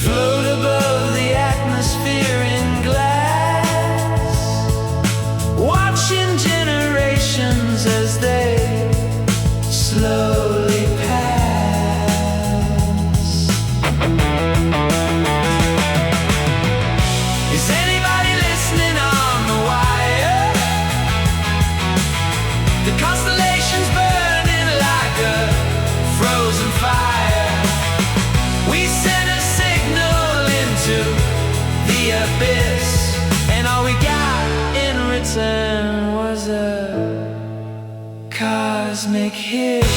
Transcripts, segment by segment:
float above the atmosphere in glass, watching generations as they slowly pass. Is anybody listening on the wire? The constellations burning like a frozen fire. We sent a signal into the abyss, and all we got in return was a cosmic hiss.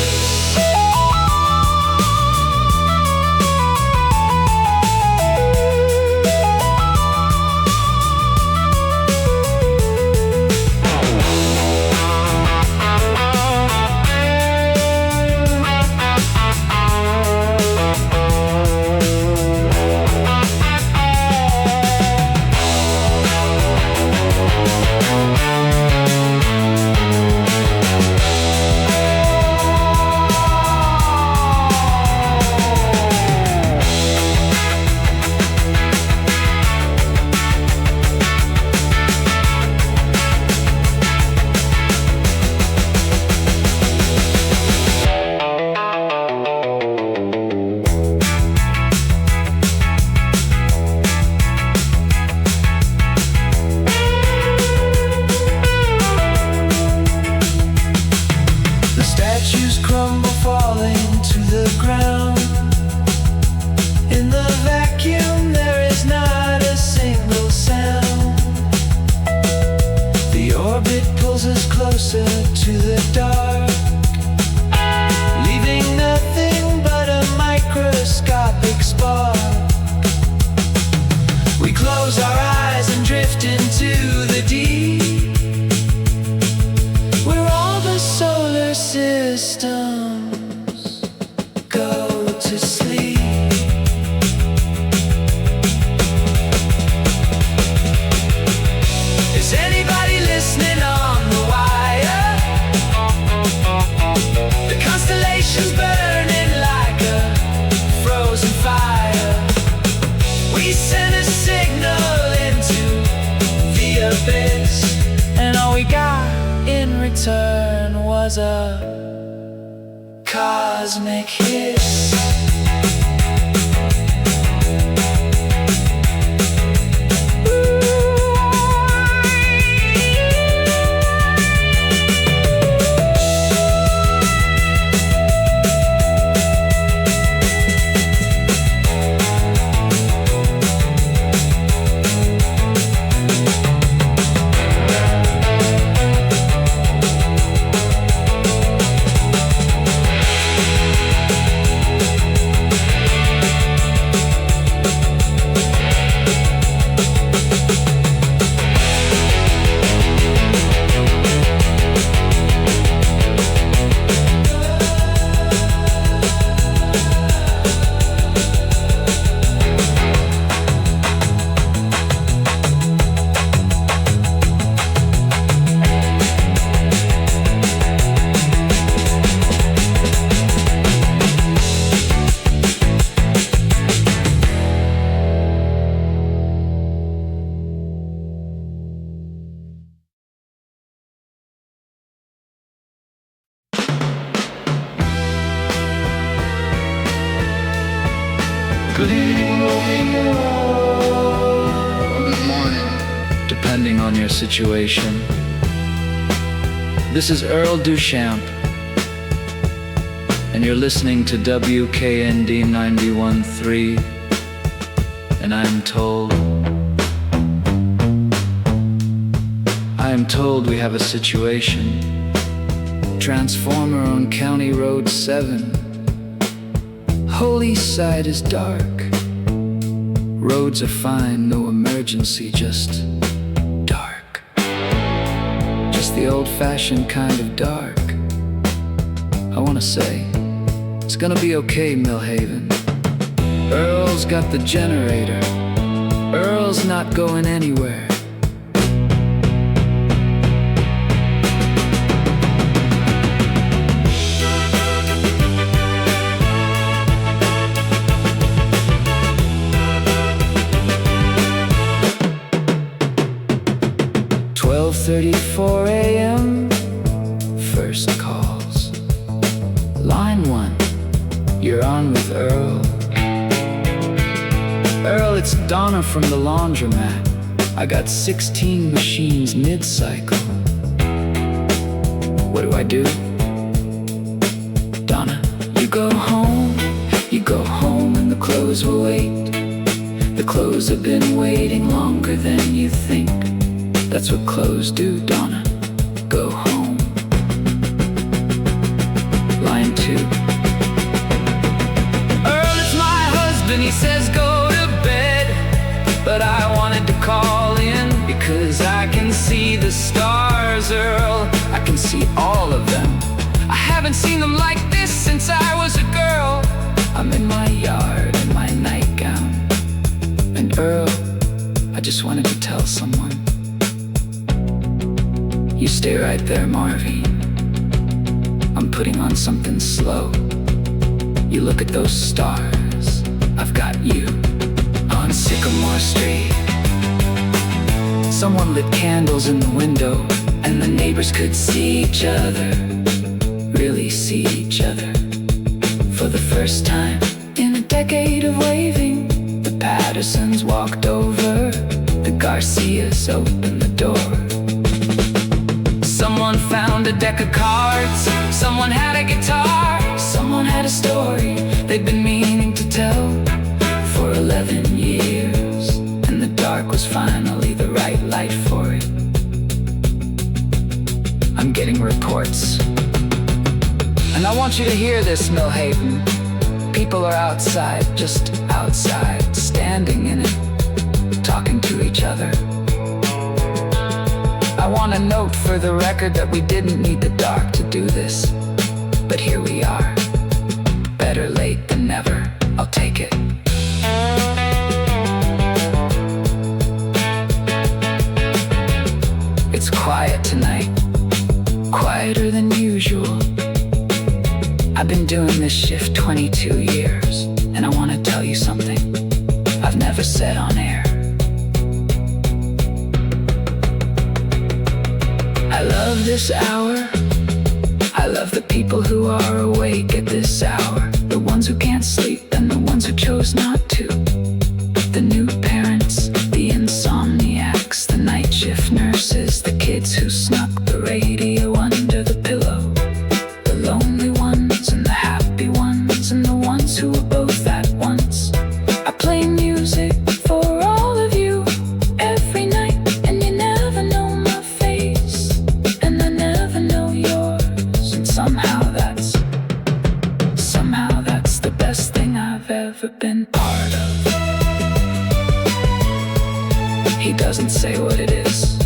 Cosmic hiss. Good evening or good morning, depending on your situation. This is Earl Duchamp, and you're listening to WKND 91.3, and I am told we have a situation. Transformer on County Road 7. Holy side is dark. Roads are fine, no emergency, just dark. Just the old-fashioned kind of dark. I wanna say, it's gonna be okay, Millhaven. Earl's got the generator. Earl's not going anywhere. You're on with Earl. Earl, it's Donna from the laundromat. I got 16 machines mid-cycle. What do I do? Donna, you go home and the clothes will wait. The clothes have been waiting longer than you think. That's what clothes do, Donna. Go home. Line 2. Earl is my husband, he says go to bed. But I wanted to call in because I can see the stars, Earl. I can see all of them. I haven't seen them like this since I was a girl. I'm in my yard in my nightgown. And Earl, I just wanted to tell someone. You stay right there, Marvin. I'm putting on something slow. You look at those stars. I've got you on Sycamore Street. Someone lit candles in the window, and the neighbors could see each other, really see each other. For the first time in a decade of waving, the Pattersons walked over, the Garcias opened the door. Someone found a deck of cards, someone had a guitar, someone had a story they'd been meaning to tell for 11 years, and the dark was finally the right light for it. I'm getting reports, and I want you to hear this, Millhaven. People are outside, just outside, standing in it, talking to each other. I want to note for the record that we didn't need the dark to do this, but here we are. Better late than never, I'll take it. It's quiet tonight, quieter than usual. I've been doing this shift 22 years, and I want to tell you something I've never said on air. I love this hour. I love the people who are awake at this hour, the ones who can't sleep and the ones who chose not to, the new parents, the insomniacs, the night shift nurses, the kids who snuck the radio under the pillow, the lonely ones and the happy ones, and the ones who were both at once. I play music for all of you every night, and you never know my face, and I never know yours, and somehow that's the best thing I've ever been part of. He doesn't say what it is.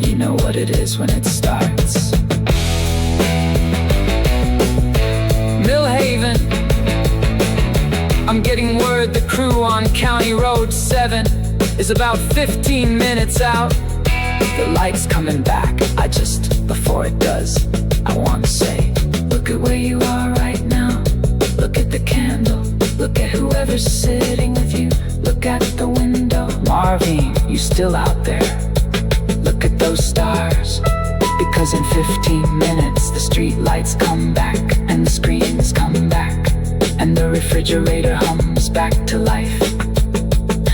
You know what it is when it starts. Millhaven, I'm getting word the crew on County Road 7 is about 15 minutes out. The light's coming back. Before it does, I want to say, look at where you are right now. Look at the candle. Look at whoever's sitting with you. Look at the window. Marvin, you still out there? Look at those stars. Because in 15 minutes the street lights come back, and the screens come back, and the refrigerator hums back to life.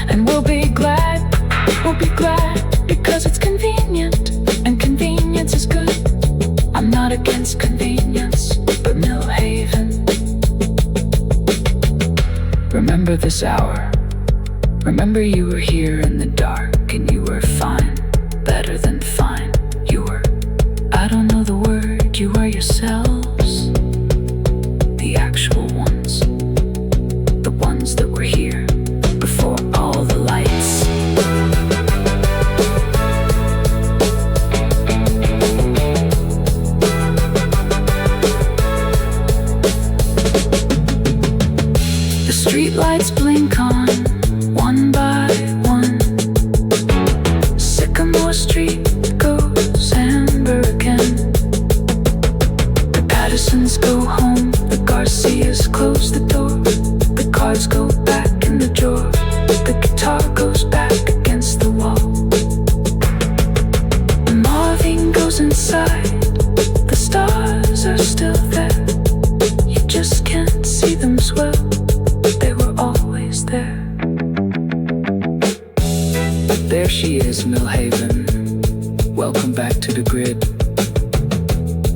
And we'll be glad, because it's convenient, and convenience is good. I'm not against convenience, but Millhaven. Remember this hour. Remember you were here in the dark, and you were fine, better than fine. You were, I don't know the word, you are yourselves. The actual ones. The ones that were here before all the lights. The street lights blink on, one by one. Sycamore Street goes amber again. The Pattersons go home, the Garcias close the door. The cards go back in the drawer, the guitar goes back against the wall. Marvin goes inside, the stars are still there. Haven. Welcome back to the grid.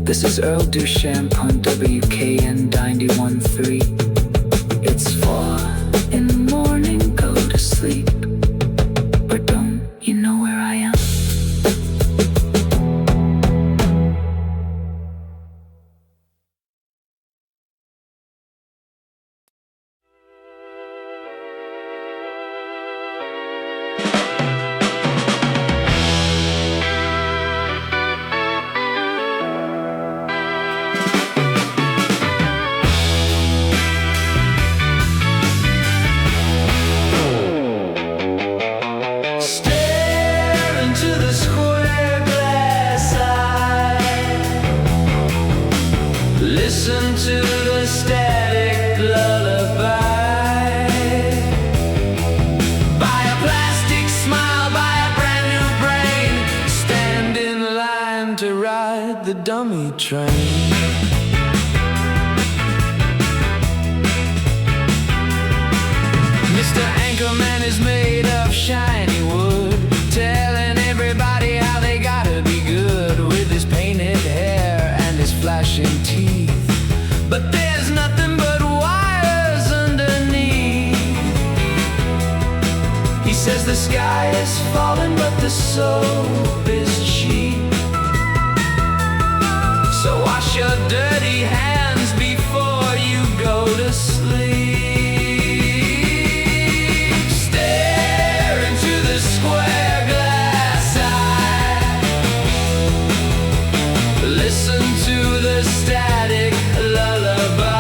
This is Earl Duchamp on WKND 91.3. It's 4 in the morning, go to sleep. But don't you know where I am? Listen to the static lullaby. Buy a plastic smile, buy a brand new brain. Stand in line to ride the dummy train. Mr. Anchorman is made of shiny wood, telling everybody how they gotta be good with his painted hair and his flashing teeth. But there's nothing but wires underneath. He says the sky is falling, but the soap is cheap. So wash your dirty hands before you go to sleep. Stare into the square glass eye. Listen to the static lullaby.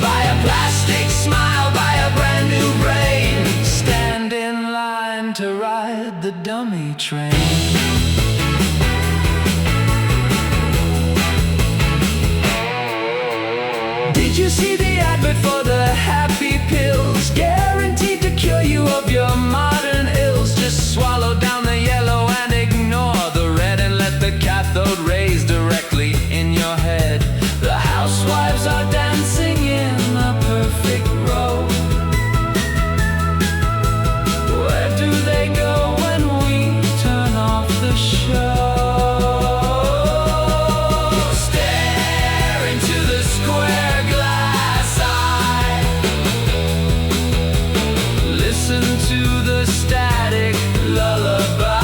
Buy a plastic smile, buy a brand new brain. Stand in line to ride the dummy train. Did you see the advert for the happy pills? Guaranteed to cure you of your modern ills. Just swallow down the yellow and ignore the red, and let the cathode rays directly in your head. The housewives are dancing in the perfect row. Where do they go when we turn off the show? Stare into the square glass eye. Listen to the static lullaby.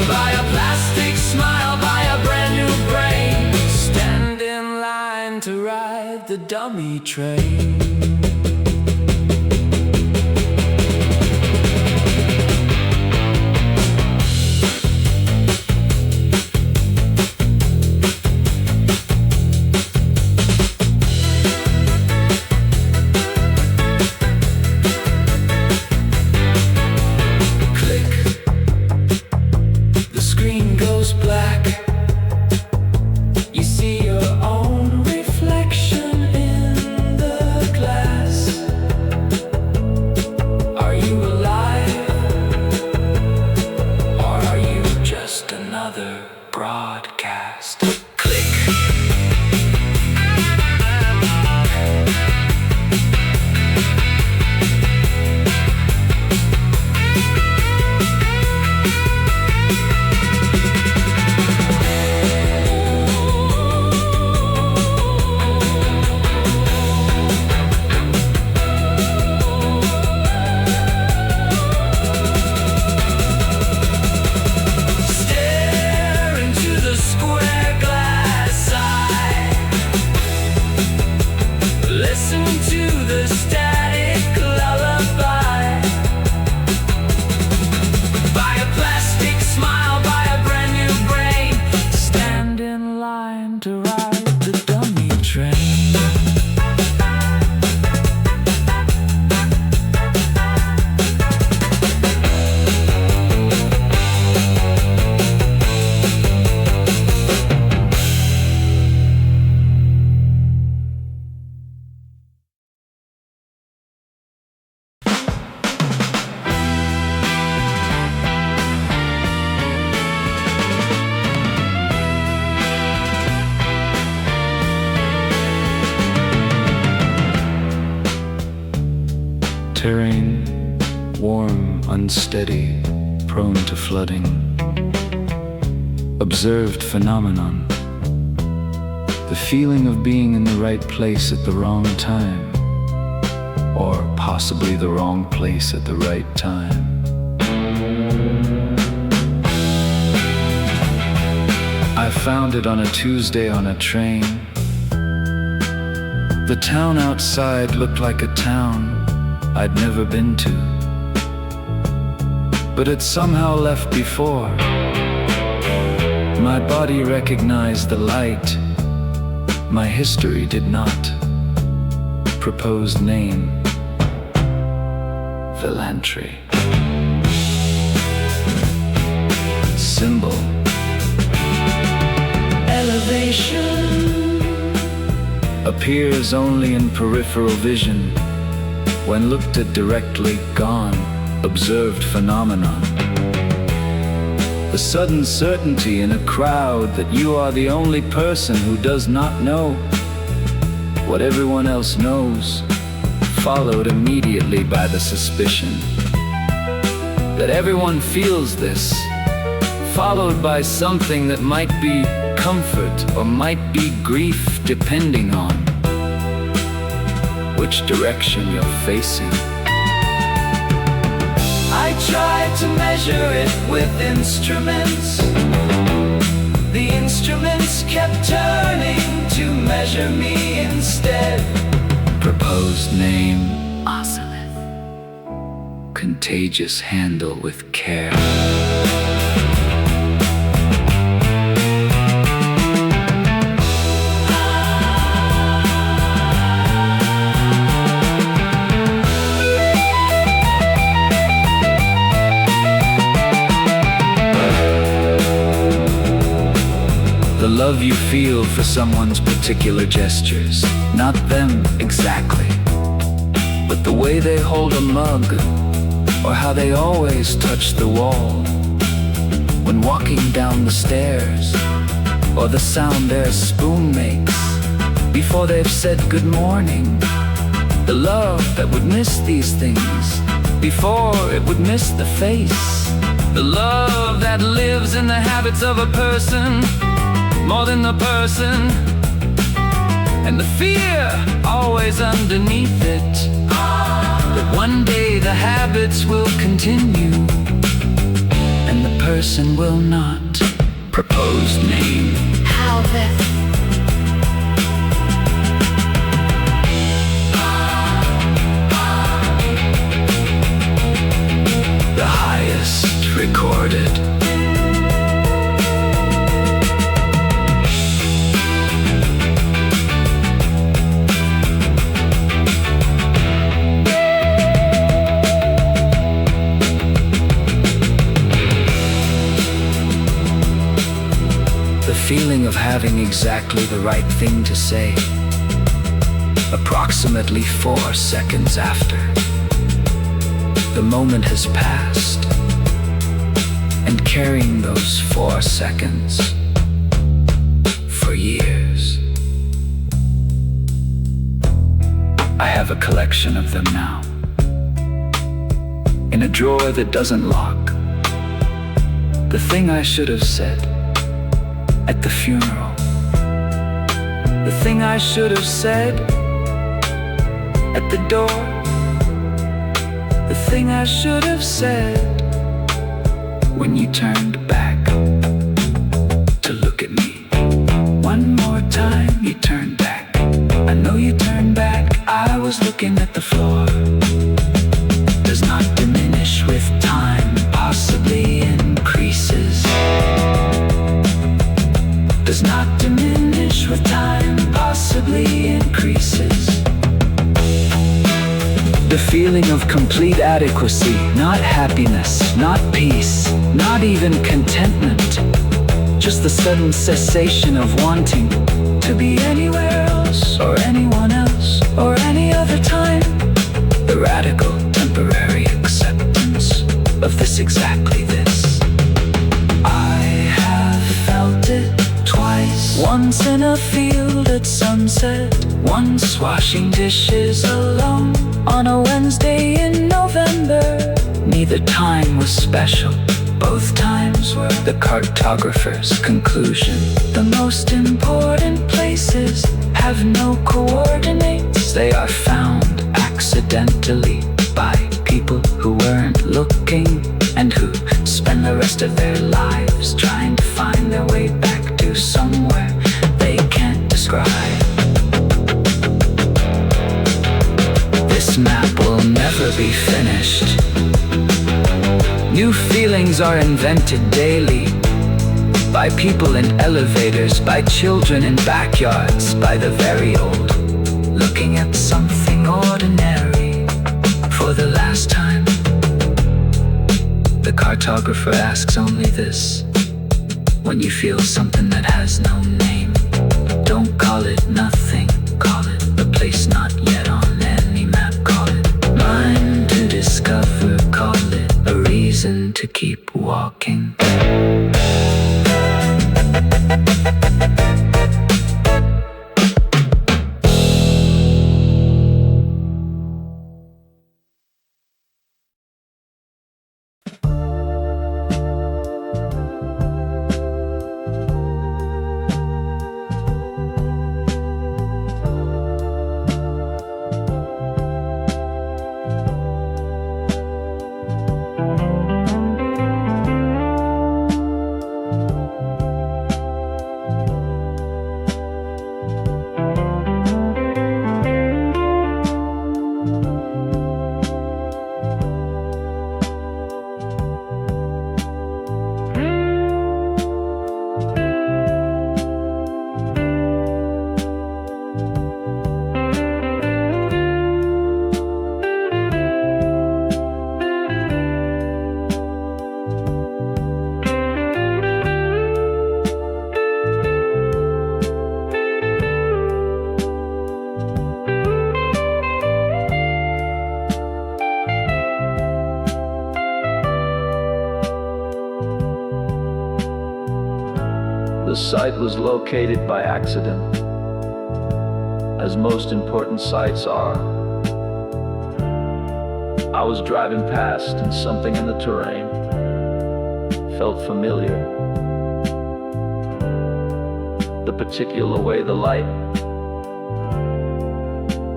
Buy a plastic smile, buy a brand new brain. Stand in line to ride the dummy train. Click. The screen goes black. You see your own reflection in the train, warm, unsteady, prone to flooding. Observed phenomenon. The feeling of being in the right place at the wrong time, or possibly the wrong place at the right time. I found it on a Tuesday on a train. The town outside looked like a town I'd never been to, but it somehow left before. My body recognized the light, my history did not. Proposed name, Velantry. Symbol, elevation, appears only in peripheral vision. When looked at directly, gone. Observed phenomenon. The sudden certainty in a crowd that you are the only person who does not know what everyone else knows, followed immediately by the suspicion that everyone feels this, followed by something that might be comfort or might be grief, depending on which direction you're facing. I tried to measure it with instruments. The instruments kept turning to measure me instead. Proposed name, Ocelith. Contagious, handle with care. The love you feel for someone's particular gestures, not them exactly, but the way they hold a mug, or how they always touch the wall when walking down the stairs, or the sound their spoon makes before they've said good morning. The love that would miss these things before it would miss the face. The love that lives in the habits of a person more than the person, and the fear always underneath it, that one day the habits will continue and the person will not. Proposed name, Halveth. the highest recorded. The feeling of having exactly the right thing to say, approximately 4 seconds after the moment has passed, and carrying those 4 seconds for years. I have a collection of them now, in a drawer that doesn't lock. The thing I should have said at the funeral, the thing I should have said at the door, the thing I should have said when you turned back to look at me. One more time you turned back. I know you turned back. I was looking at the floor. Does not diminish with time, possibly increases. Does not diminish with time, possibly increases. The feeling of complete adequacy, not happiness, not peace, not even contentment. Just the sudden cessation of wanting to be anywhere else, or anyone else, or any other time. The radical, temporary acceptance of this exactly this. I have felt it twice. Once in a field at sunset, Once washing dishes alone on a Wednesday in November. Neither time was special, both times were the cartographer's conclusion. The most important places have no coordinates. They are found accidentally by people who weren't looking and who spend the rest of their lives trying to find their way back to somewhere they can't describe. This map will never be finished. New feelings are invented daily by people in elevators, by children in backyards, by the very old, looking at something ordinary for the last time. The cartographer asks only this: when you feel something that has no name, don't call it nothing, call it a place not yet on any map, call it mine to discover, call it a reason to keep walking. The site was located by accident, as most important sites are. I was driving past and something in the terrain felt familiar. The particular way the light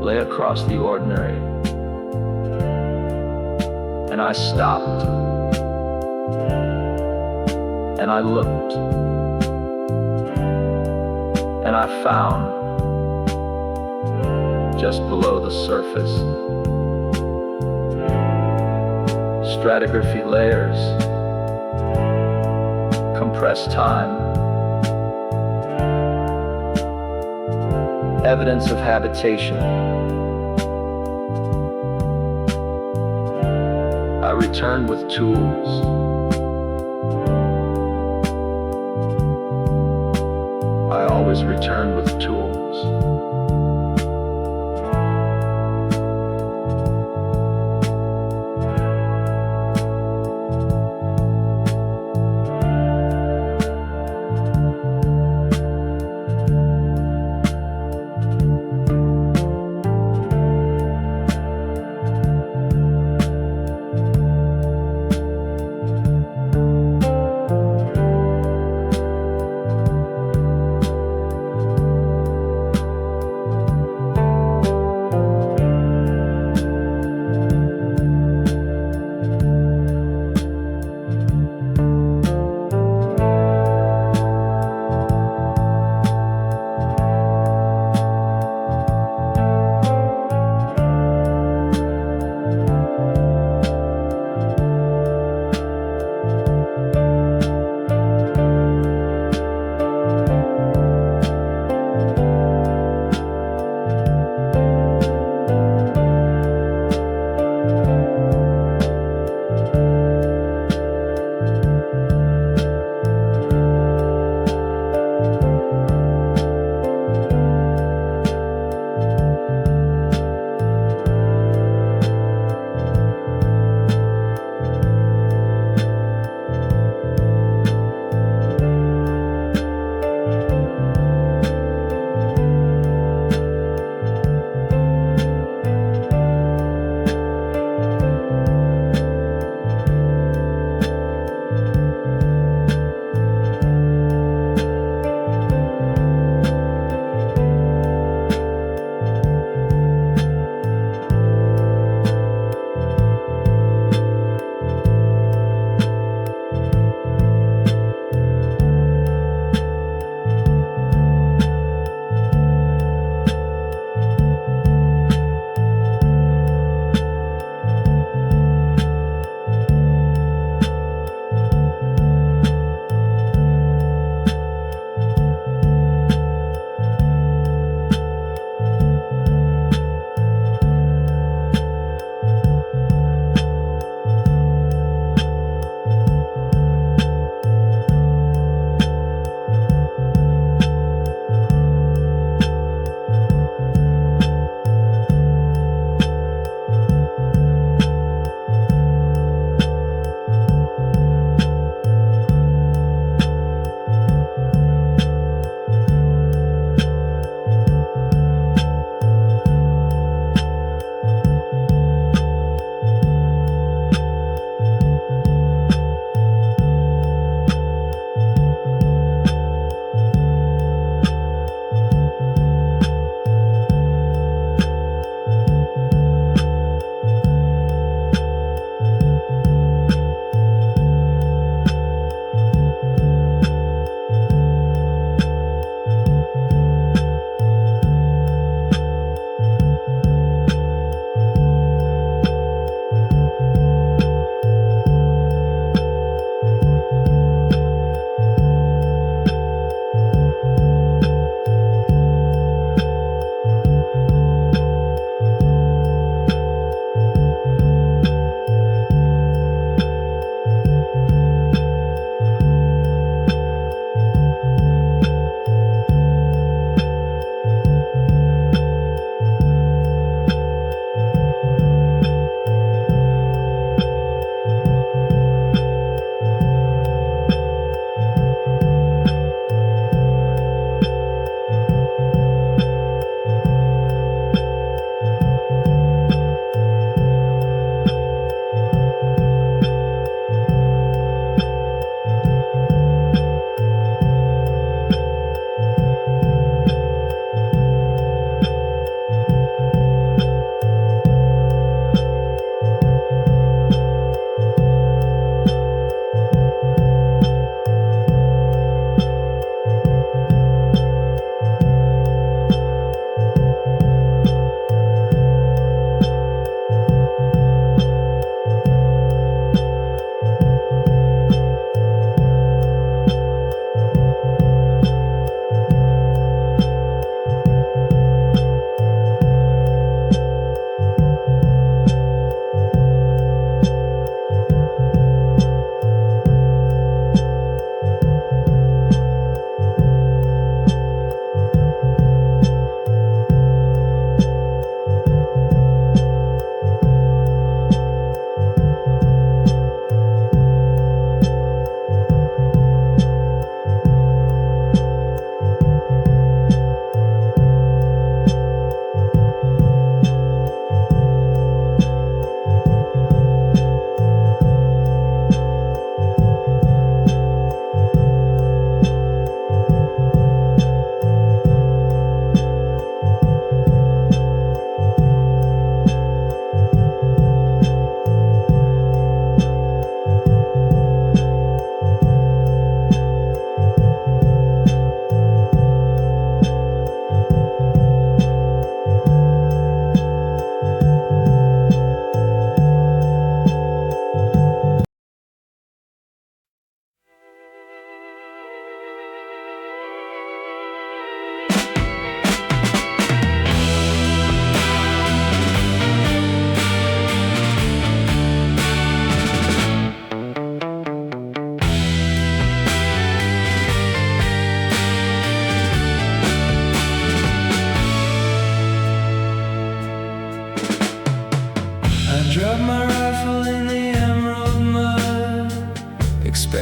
lay across the ordinary. And I stopped, and I looked, and I found, just below the surface, stratigraphy layers, compressed time, evidence of habitation. I returned with tools. I always return with tools.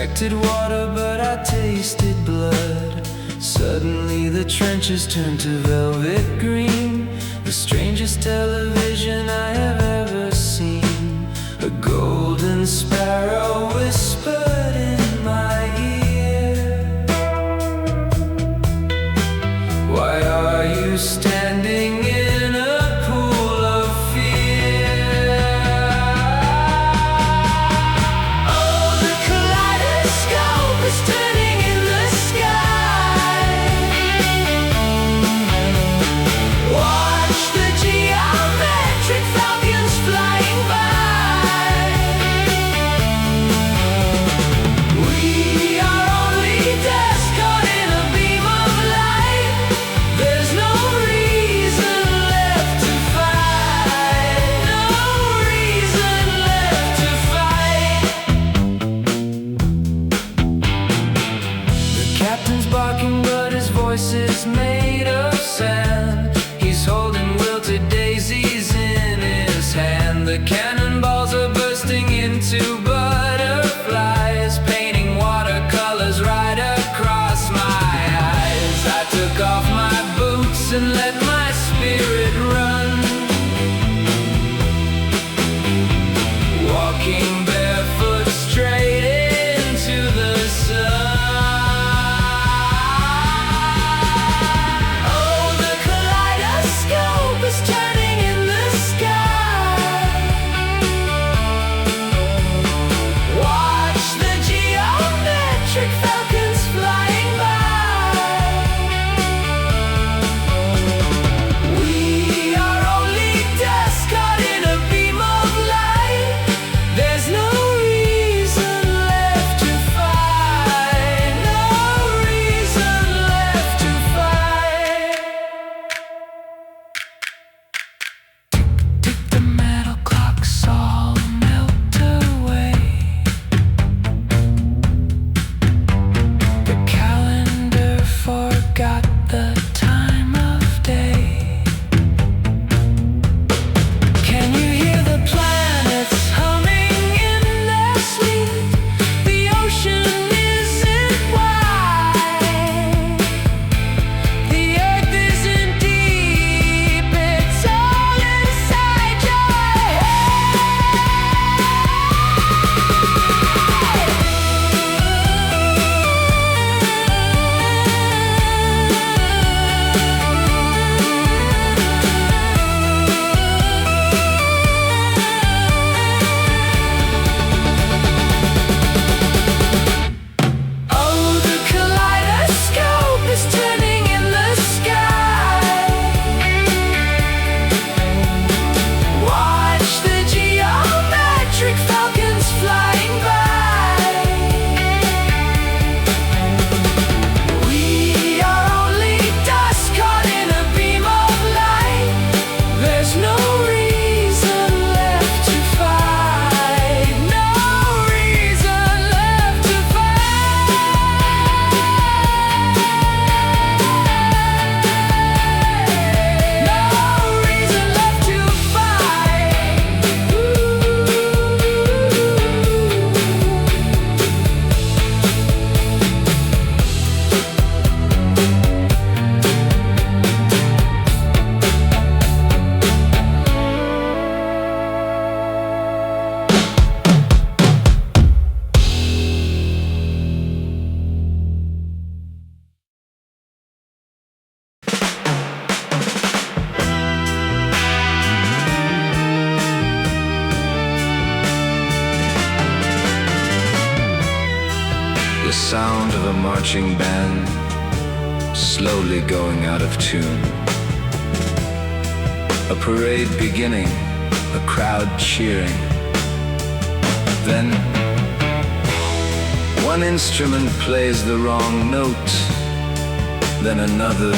expected water, but I tasted blood. Suddenly the trenches turned to velvet green, the strangest television I have ever seen. A golden sparrow whispered in my ear, why are you standing in a pool of fear? Oh, the kaleidoscope is turning in the sky. Watch the geometric falcons flying by. We are only dust caught in a beam of light. There's no reason left to fight. No reason left to fight. The captain's barking, but his voice is made of sand. He's holding wilted daisies in his hand. The cannonballs are bursting into butterflies, painting watercolors right across my eyes. I took off my boots and let my spirit run, walking barefoot straight into the sun. Oh, the kaleidoscope is turning in the sky. Watch the geometric falcons flying by. We are only dust caught in a beam of light. There's no reason left to fight. No reason left to fight. Tick, the metal clocks all melt away. The calendar forgot the time of day. Can you hear the planets humming in their sleep? The ocean isn't wide. The earth isn't deep. It's all inside your Oh, the kaleidoscope is turning in the sky. Watch the geometric falcons flying by. We are only dust caught in a beam of light. There's no reason left to fight. No reason left to fight. No reason left to fight. The sound of a marching band slowly going out of tune. A parade beginning, a crowd cheering. Then one instrument plays the wrong note, then another,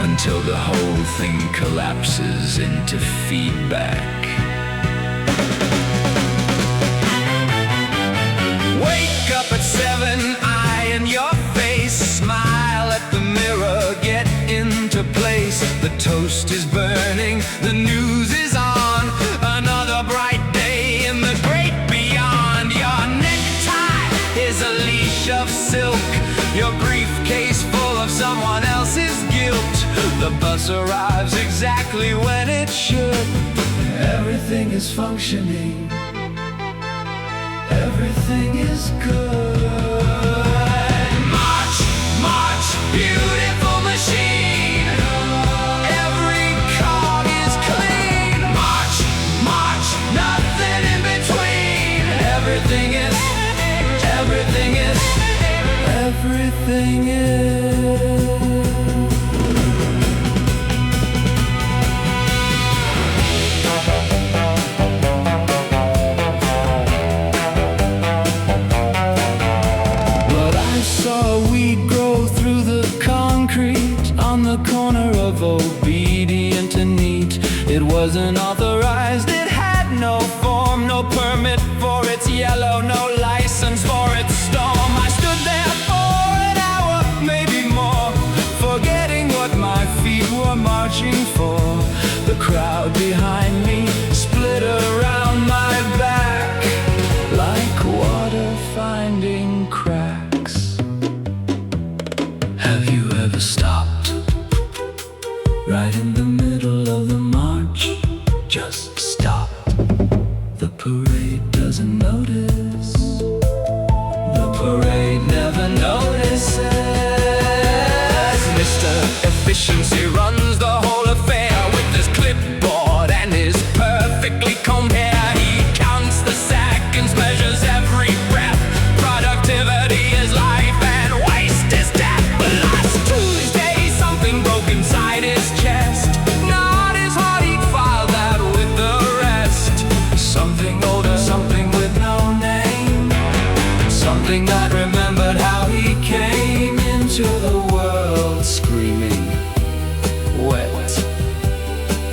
until the whole thing collapses into feedback. Wake up at 7, eye in your face. Smile at the mirror, get into place. The toast is burning, the news is on. Another bright day in the great bus arrives exactly when it should. Everything is functioning. Everything is good. March, march, beautiful machine. Every cog is clean. March, march, nothing in between. Everything is, everything is, Everything is. But I saw a weed grow through the concrete on the corner of Obedient and Neat. It wasn't authorized, it had no form, no permit for its yellow, no license for its storm. I stood there for an hour, maybe more, forgetting what my feet were marching for. The crowd behind me split around my back like water finding cracks. Have you ever stopped right in the middle of the march? Just stop. The parade doesn't notice. The parade never notices. Mr. Efficiency runs the whole affair with his clipboard and his perfectly combed hair. He counts the seconds, measures every breath. Productivity is life and waste is death. But last Tuesday something broke inside his chest. Not his heart, he'd filed that with the rest. Something older, something with no name. Something that remembered how he came into the world screaming, wet,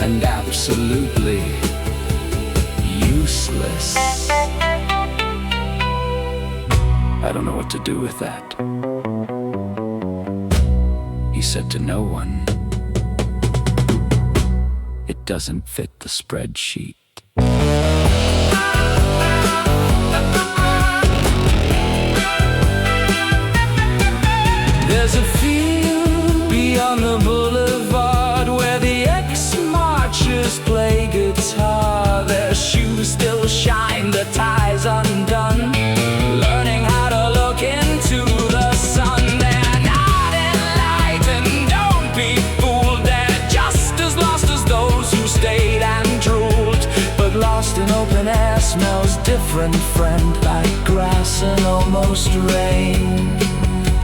and absolutely useless. I don't know what to do with that. He said to no one. It doesn't fit the spreadsheet. There's a field beyond the boulevard where the ex-marchers play guitar. Their shoes still shine, the ties undone, learning how to look into the sun. They're not enlightened, don't be fooled. They're just as lost as those who stayed and drooled. But lost in open air smells different, friend, like grass and almost rain.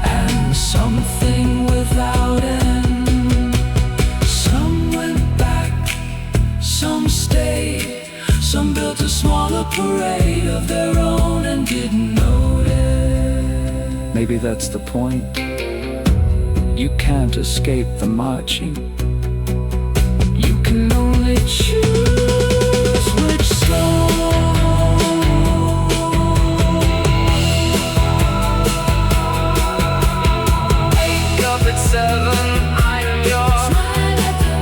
And something without end. Some went back, some stayed, some built a smaller parade of their own and didn't notice. Maybe that's the point. You can't escape the marching. You can only choose which song. Wake up at 7, iron your.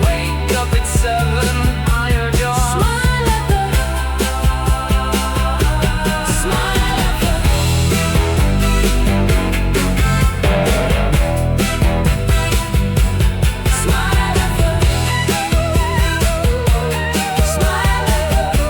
Wake up at 7, iron your. Smile at the. Smile at the. Smile at the. Smile at the. Smile at the.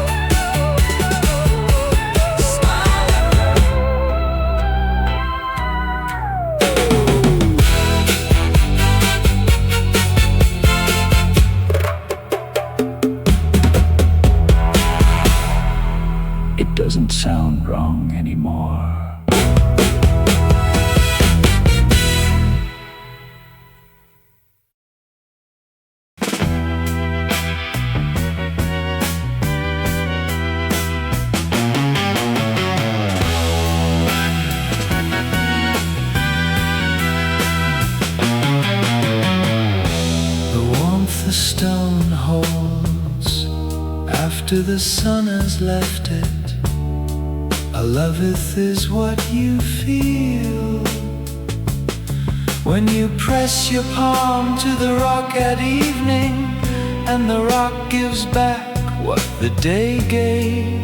It doesn't sound wrong anymore. The warmth the stone holds after the sun has left it. A loveth is what you feel when you press your palm to the rock at evening, and the rock gives back what the day gave.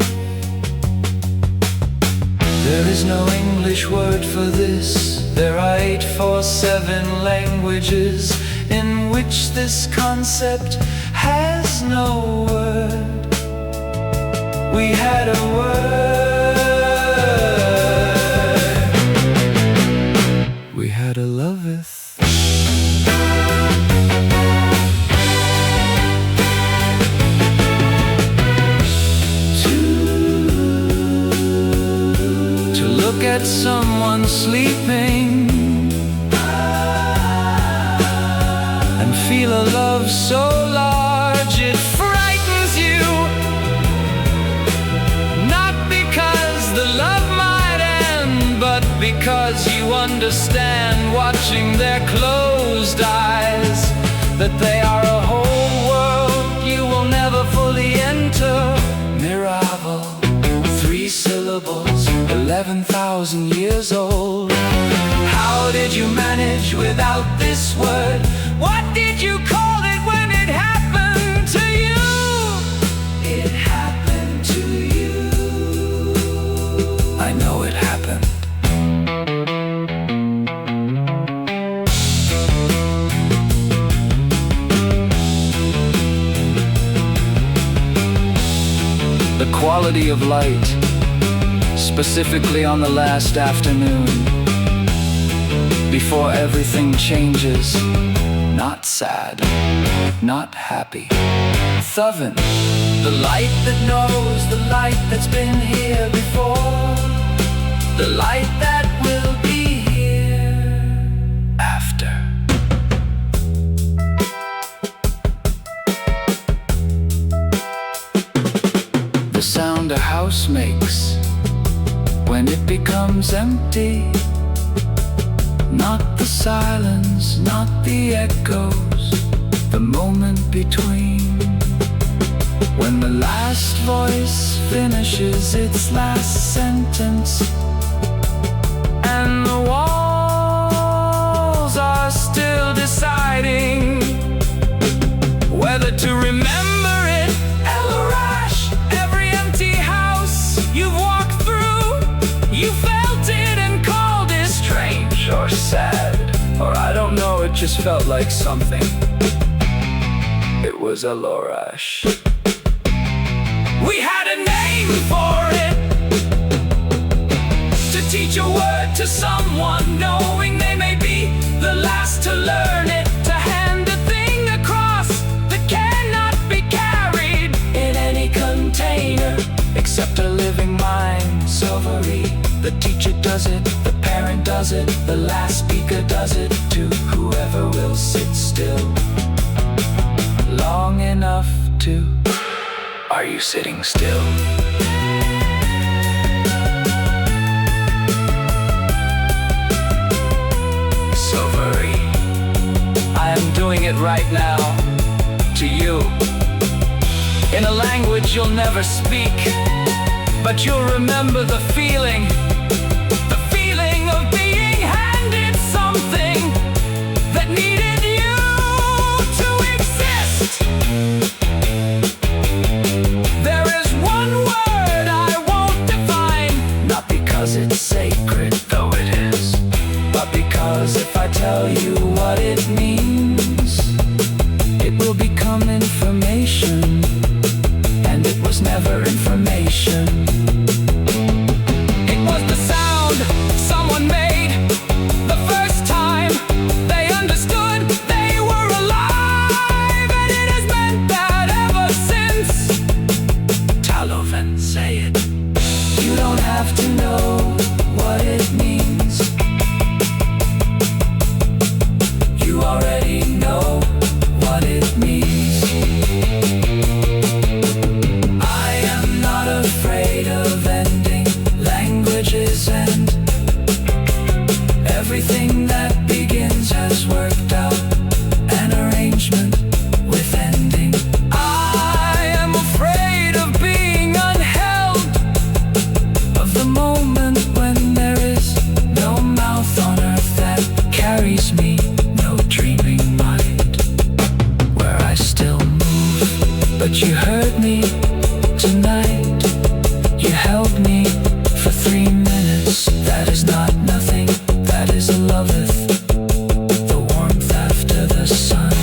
There is no English word for this. There are 8 for 7 languages in which this concept has no word. We had a word. We had a loveth. Look at someone sleeping and feel a love so large it frightens you. Not because the love might end, but because you understand, watching their closed eyes, that they are a whole world you will never fully enter. Mirabile, 3 syllables, 11,000 years old. How did you manage without this word? What did you call it when it happened to you? It happened to you. I know it happened. The quality of light, specifically on the last afternoon, before everything changes. Not sad, not happy. Thuvin, the light that knows the light that's been here before, the light that will be here after. The sound a house makes when it becomes empty, not the silence, not the echoes, the moment between, when the last voice finishes its last sentence and the walls are still deciding whether to remember it. El-Arash, every empty house you've walked through, you felt it and called it strange or sad, or I don't know, it just felt like something. It was El-Arash. We had a name for it, to teach a word to someone, knowing they may be the last to learn it, to hand a thing across that cannot be carried in any container except a living mind. Silvery, the teacher does it, the parent does it, the last speaker does it, to whoever will sit still long enough to. Are you sitting still? Silvery, I am doing it right now, to you, in a language you'll never speak, but you'll remember the feeling of being handed something that needed you to exist. There is one word I won't define, not because it's sacred, though it is, but because if I tell you what it means, it will become information, and it was never information. It was the sound someone made the first time they understood they were alive, and it has meant that ever since. Talovan, say it. You don't have to know what it means. You already know what it means. I am not afraid of ending languages, and everything that begins has worked out an arrangement with ending. I am afraid of being unheld, of the moment when there is no mouth on earth that carries me, no dreaming mind, where I still move. But you heard me tonight, you held me for 3 minutes. That is not nothing, that is a loveth, the warmth after the sun.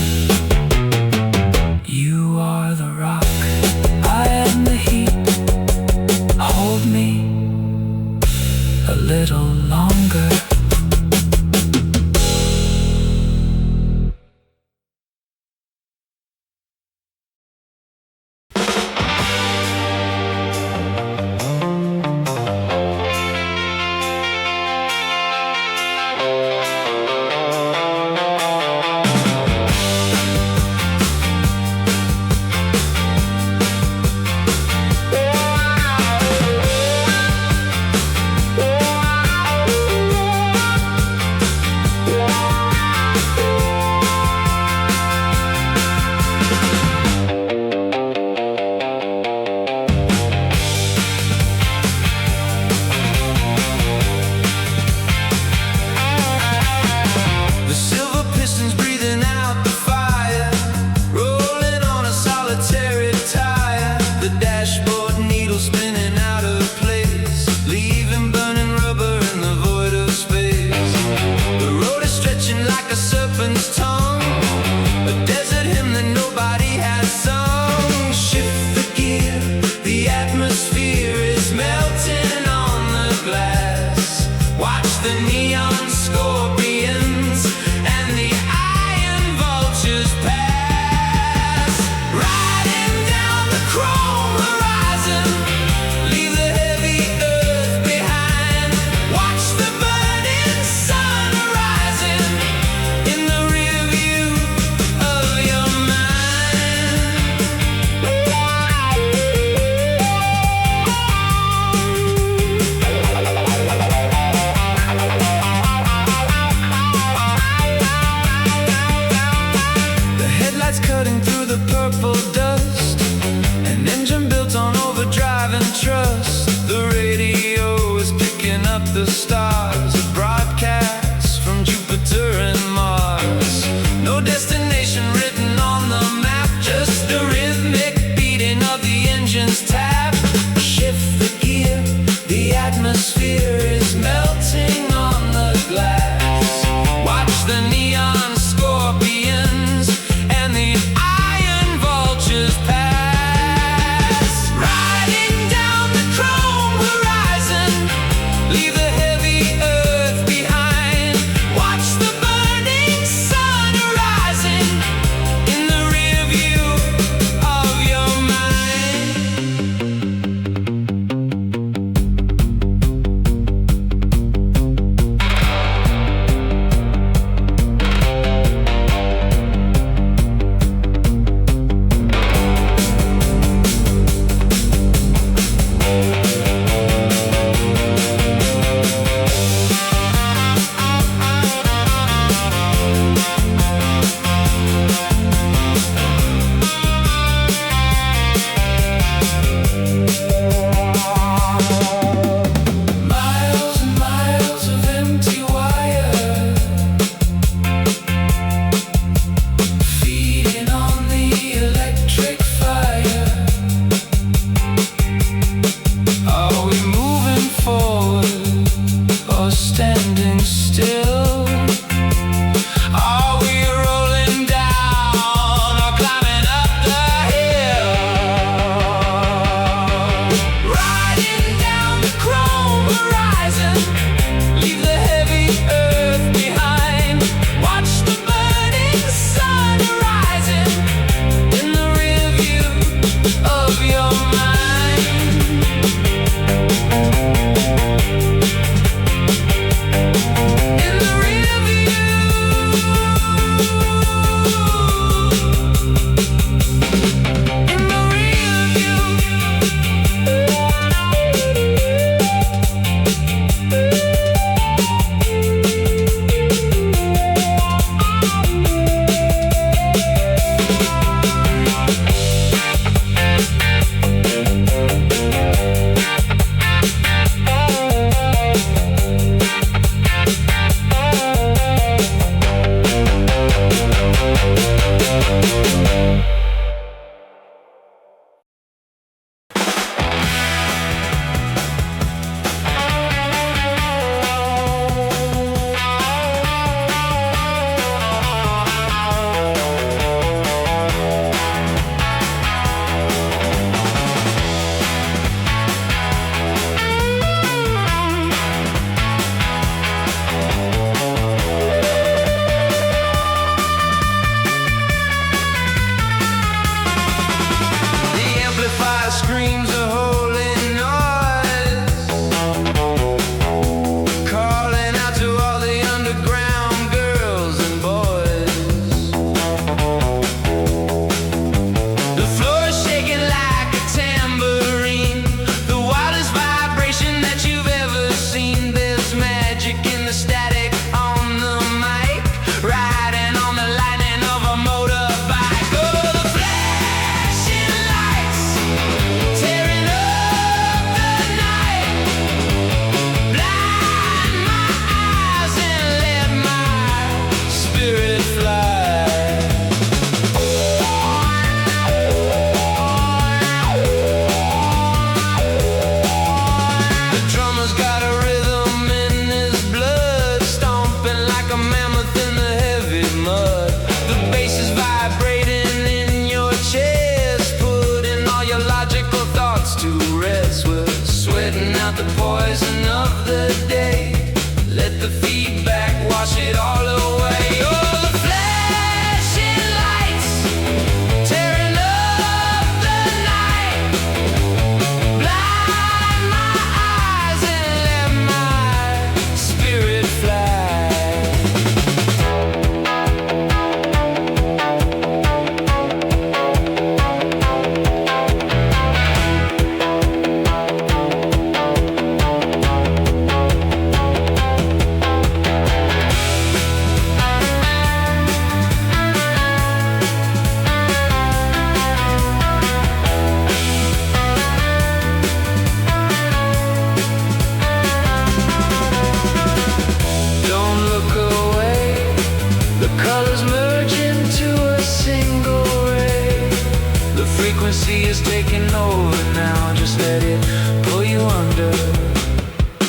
frequency is taking over now. Just let it pull you under.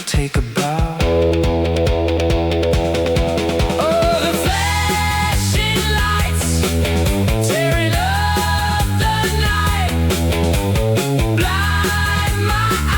Take a bow. Oh, the flashing lights tearing up the night. Blind my